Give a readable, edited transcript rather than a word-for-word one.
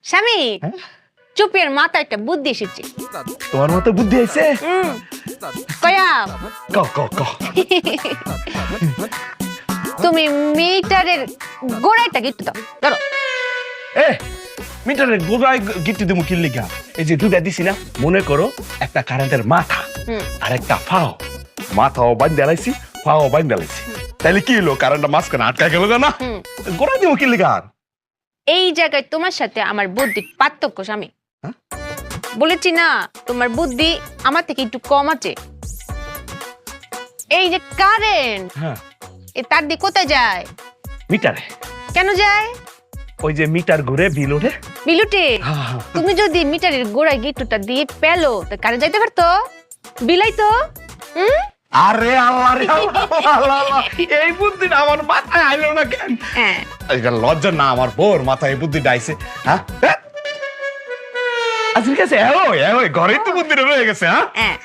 স্বামী চুপের মাথায় একটা বুদ্ধি এসেছে। তোমার মতো বুদ্ধি হয়েছে? কয়া ক ক ক তুমি মিটারের গোড়াইটা গিট্টু দাও, ধরো। এ মিটারের গোড়ায় গিট্টু দিমু কি লিগা? এই যে দুটা দিছি না, মনে করো একটা কারেন্টের মাথা আর একটা ফাও। মাথাও বান্ধে লাইছি, ফাও বান্ধে লাইছি। তাইলে কি হলো? কারেন্টটা মাঝখানে আটকা গেল না? গোড়ায় দিমু কি লিগা? এই জায়গায় তোমার সাথে আমার বুদ্ধি পার্থক্য স্বামী। বলেছি না তোমার বুদ্ধি আমার থেকে একটু কম আছে। এই যে কারেন্ট, হ্যাঁ, এ তার দিয়ে কোথায় যায়? মিটারে। কেন যায়? ওই যে মিটার ঘুরে বিল ওঠে। বিলুটে। তুমি যদি মিটারের গোড়ায় গিট্টুটা দিয়ে পেলো তো কারেন্ট যাইতে পারতো, বিলাইতো। আরে আল্লাহ রে আল্লাহ, এই বুদ্ধিটা আমার মাথায় আইলো না কেন? এটা লজ্জা না আমার বউর মাথায় এই বুদ্ধিটা আইছে? হ্যাঁ আজকে গেছে ঘরেই তো বুদ্ধিটা রয়ে গেছে। হ্যাঁ